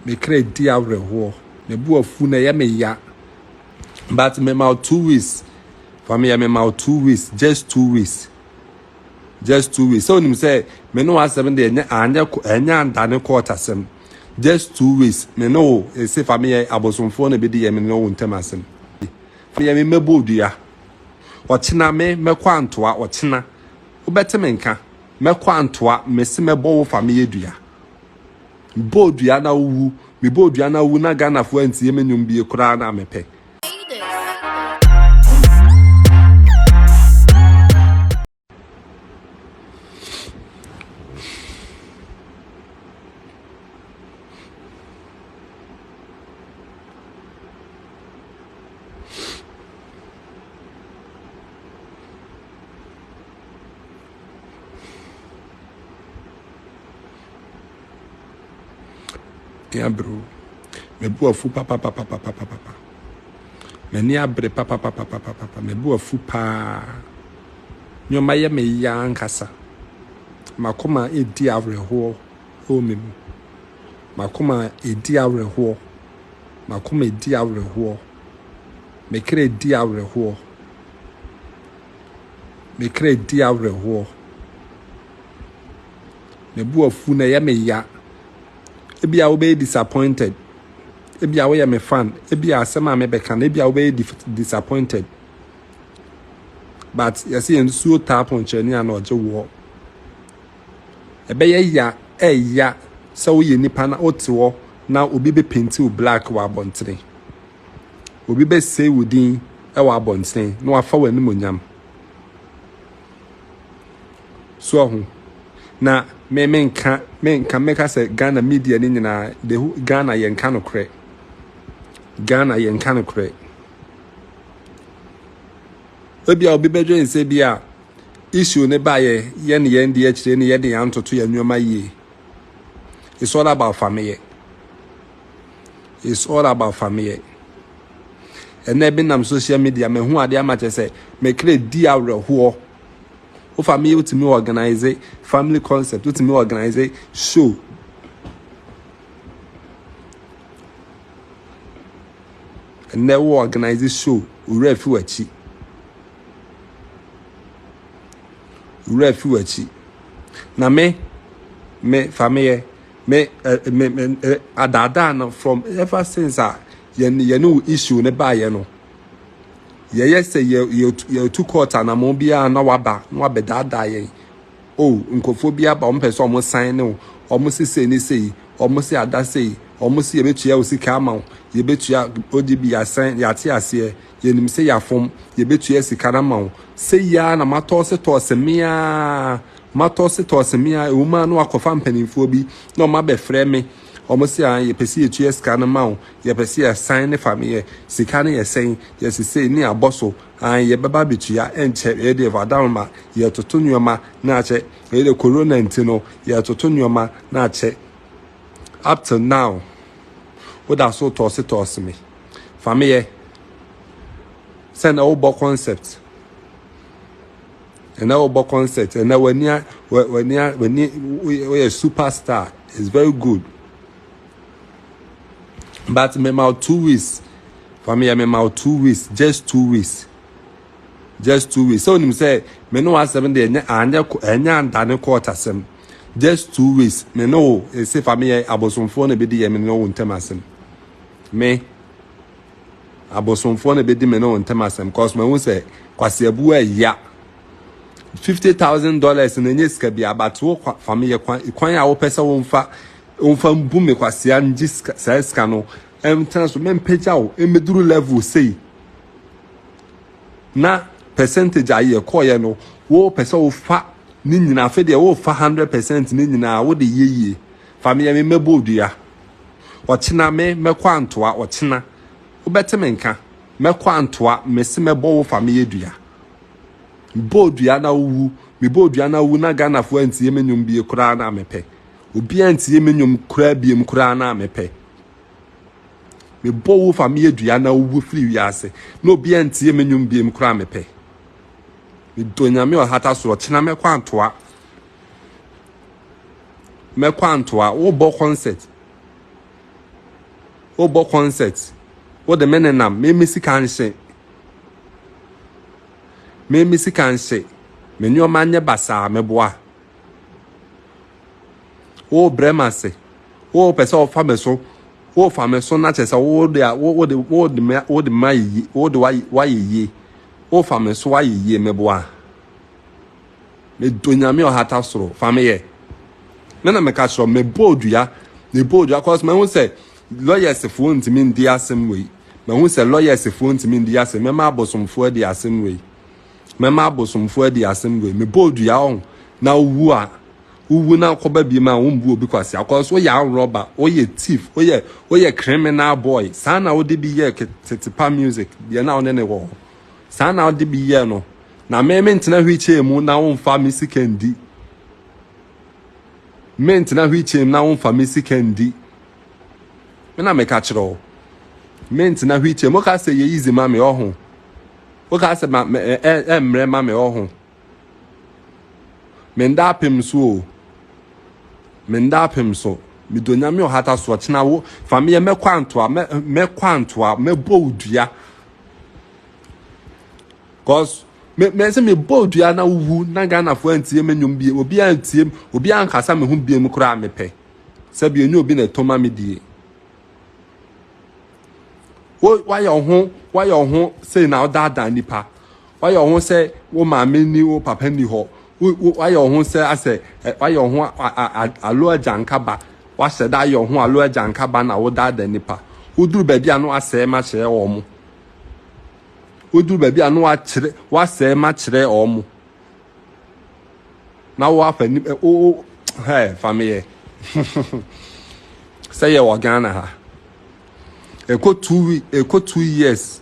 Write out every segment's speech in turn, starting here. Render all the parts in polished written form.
me create diavre ho me bu afu na ye me ya but me ma 2 weeks family me ma 2 weeks just 2 weeks so nim say me no 7 day anya ndane quarter sem just 2 weeks me no say family abosomfo na be di me no wontem asem family me mebodua ochina me kwantoa ochina obeteme nka me kwantoa me se mebo wo family dua bodua na wu me bodua na wu na Ghana fo antie menum bie kura na mepe ya bro me bu afu papa me ni abre papa me bu afu pa nyoma ye me ya nkasa makoma edi avreho o me makoma edi avreho makoma edi avreho me kre edi avreho me bu afu na ye me ya ebia we be disappointed ebia we me fan ebia asema me be kan ebia we be disappointed but you see en so tap on chani na oje wo ebe ya so we nipa na otewo na obi be paint u black wa bontre obi be say wudin e wa bontre na wa fa wani monyam so ho na menka meka say Ghana media ni nyina de Ghana yenka no kre ebia obi bejo nse bia issue ne ba ye ne de akire ne ye de antoto ya nwoma yie it's all about family and na be nam social media me hu ade amache say me create di awreho o family ultimi organize family concept ultimi organize show and never organize show refu achi na me family me adada na from ever since ye no issue ne ba ye no ye say ye 2 quarter na mo bia na waba dada ye oh nkofo bia ba mo pese omo sign no omo sise ni sei omo si ada sei omo si ye betua osika ama ye betua odibi ya sign ya ti ase ye nim se ya fom ye betua sika na ma sei ya na matose mia uma no akofa mpanimfo bi na o ma be frɛ me omo si an ye pesi ye tua sika na ma ye pesi ya sign ne family sika na ye sign ye sise ni aboso an ye baba betua enche ye de vadama ye toto nyoma na ache ye de corona ntino ye toto nyoma na ache up till now what that so toss me family send a concept and now concept and now when you a superstar is very good but me ma 2 weeks family me ma 2 weeks just 2 weeks so nim say me no 7 day anya ndane quarter sem just 2 weeks me no say family abosomfo na be di me no wontem asem me abosomfo na be di me no wontem asem cause me won say kwase abu ya $50,000 na nyeska bia but wo family kwan ya wo pesa wo mfa mbu me kwase anji ska no so men page out emeduru level say na percentage aye koye no wo pesa wo fa ni nyina fe de wo fa 100% ni nyina wo de yeye family me mebodua ochina me kwantoa ochina obeteme nka me kwantoa me se mebo wo family dua bodua na wu me bodua na wu na Ghana fo antie menum bie kura na mepe obi antie menum kura biem kura na mepe me bo wo family dua na wu free wiase no obi antie menum biem kura mepe me donya me o hata so ochina me kwantoa wo bo concert bo concert wo de menenam me sika nhyɛ me sika nhyɛ me nyoma nye basa me boa wo bremase wo pese o fa me so na chese wo de mai wo de wa yi wo fa me so wa yi me boa me donyame o hata soro Fameye me na me ka soro me bodua cause me hu say lawyers fo ntimi ndi asem we me hu say lawyers fo ntimi ndi asem me ma abosomfo adi asem we me bodua on na uwu na koba bi ma wombu obi kwase cause wo ya robber wo ye thief wo ye criminal boy sana wo de bi ye tetepa music ye na one ne wo sana wo de bi ye no na me ntina hwiche mu na wo mfa music ndi me ntina hwiche mu na wo mfa music ndi me na me ka kiro me ntina hwiche mo ka se ye easy ma me ohun wo ka se ma emre ma me ohun me ndapem so me donyame o hata so chena wo Fameye me kwantoa me bodua cause me se me bodua na wu na Ghana fo antie me nyom bie obi antiem obi ankasa me hu bie mu kura me pe se bie nyu obi na toma me die wo wa yo ho say na oda nipa wa yo ho say wo ma me ni wo papa ni ho wa yo ho say ase wa yo ho alo ajankaba wa se da yo ho alo ajankaba na wo da nipa uduru ba bia no ase ma kire wo mu uduru ba bia no wa se ma kire wo mu na wo afa ni Fameye say ye wa Ghana ha eko 2 years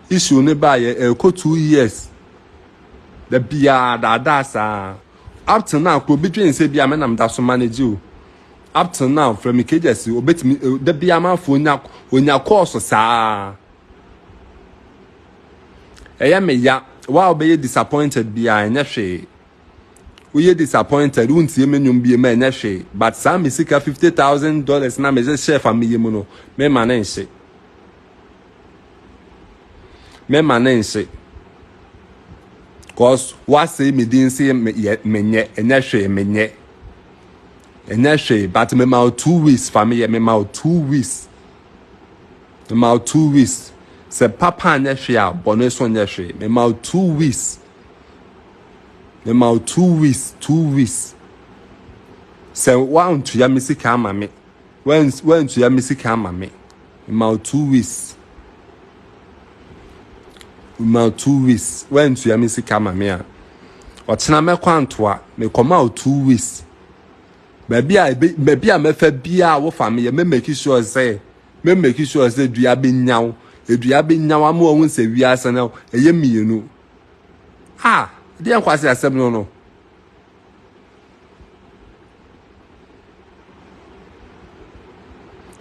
issue ne ba ye eko 2 years the bia da sa up to now ko between say bia me nam da so manage you up to now from cages obetimi the bia man fo onya course sa eya me ya wa obey disappointed bia enya hwe we disappointed untie menum bia me enya hwe but some misika $50,000 na me just share Fameye mu no me manage cause what say me didn't say menye but me ma 2 weeks Fameye me ma 2 weeks se papa nya hwe a bone so nya hwe me ma 2 weeks se want to ya misika ama me when to ya misika ama me ma 2 weeks ma 2 weeks when to ya misika ama me a ochena me kwantoa me koma 2 weeks baby a me fa bia wo Fameye me make sure say dua be nyaw ama wo se wi ase na eye mienu dey enkwase asem no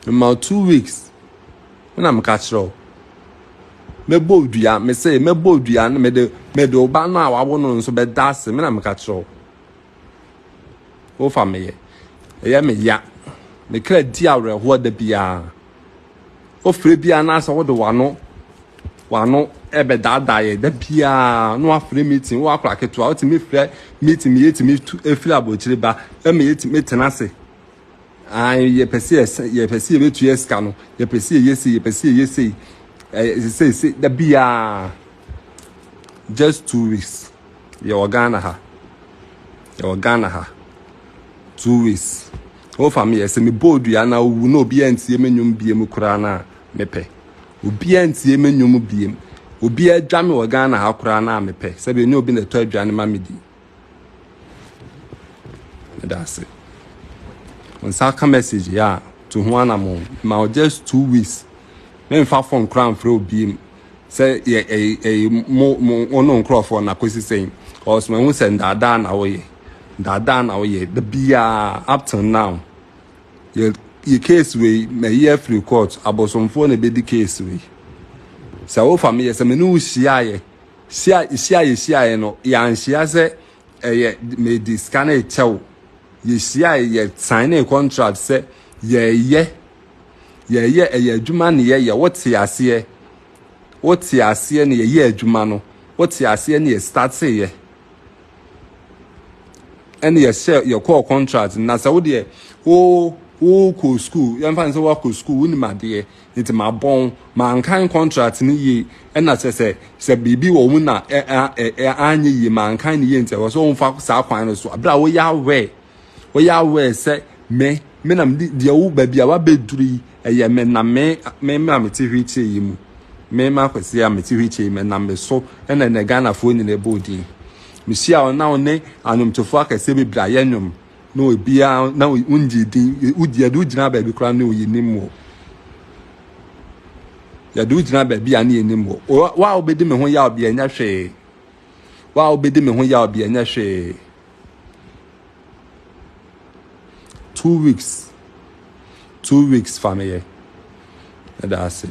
ma 2 weeks na me ka kiro me bodua me say me bodua na me de oba no a wawo no nso be dase me na me ka kiro wo Fameye eye me ya me kra di awre ho da bia o fre bia na so wo de wano ebe dada ye da bia no afre meeting wo akra keto a otimi fre meeting me yetimi efri abochire ba e me yetimi tenase ye pesi betu yeska no ye pesi yesi say da bia just 2 weeks ye Ghana ha 2 weeks o Fameye se me bodua na wu no obi antie menwum biem kura na mepe obi antie menwum biem obi adwame wo Ghana ha kura na mepe se be ni obi na to adwane ma medi that's it on saka message ya to ho anamo ma just 2 weeks me fa phone crown for obi say mo ono nkrofo na kwesi saying cause me hu say dada na wo ye the bia up to now your case we me year free court abosomfo na be the case we so wo Fameye se me no hia no ya nhia se me di scan e chew ye hia ye sign a contract se ye ye adwuma ne ye wote ase ne ye adwuma no wote ase ne ye start ye ene ye share your call contract na sa wo de wo ko school yan fan say wo ko school woni made nti ma bon man kan contract ni ye ena se bibi wo mu na anye ye man kan ni ye nti wo so wo fa sa kwan no so abra wo ya we se me na de wo ba bia wa beduri eye me na me ti hwiche yi mu me ma kwese ya me ti hwiche me na me so ena ne Ghana fo ni na bodi misia ona one anumtofo akase bebra ye nwum no bia na unji din udi gina ba bi kra na oyinimo ya du gina ba bia na yenimo wa obedi me ho ya obi anya hwe wa obedi me ho ya obi anya hwe 2 weeks family that's it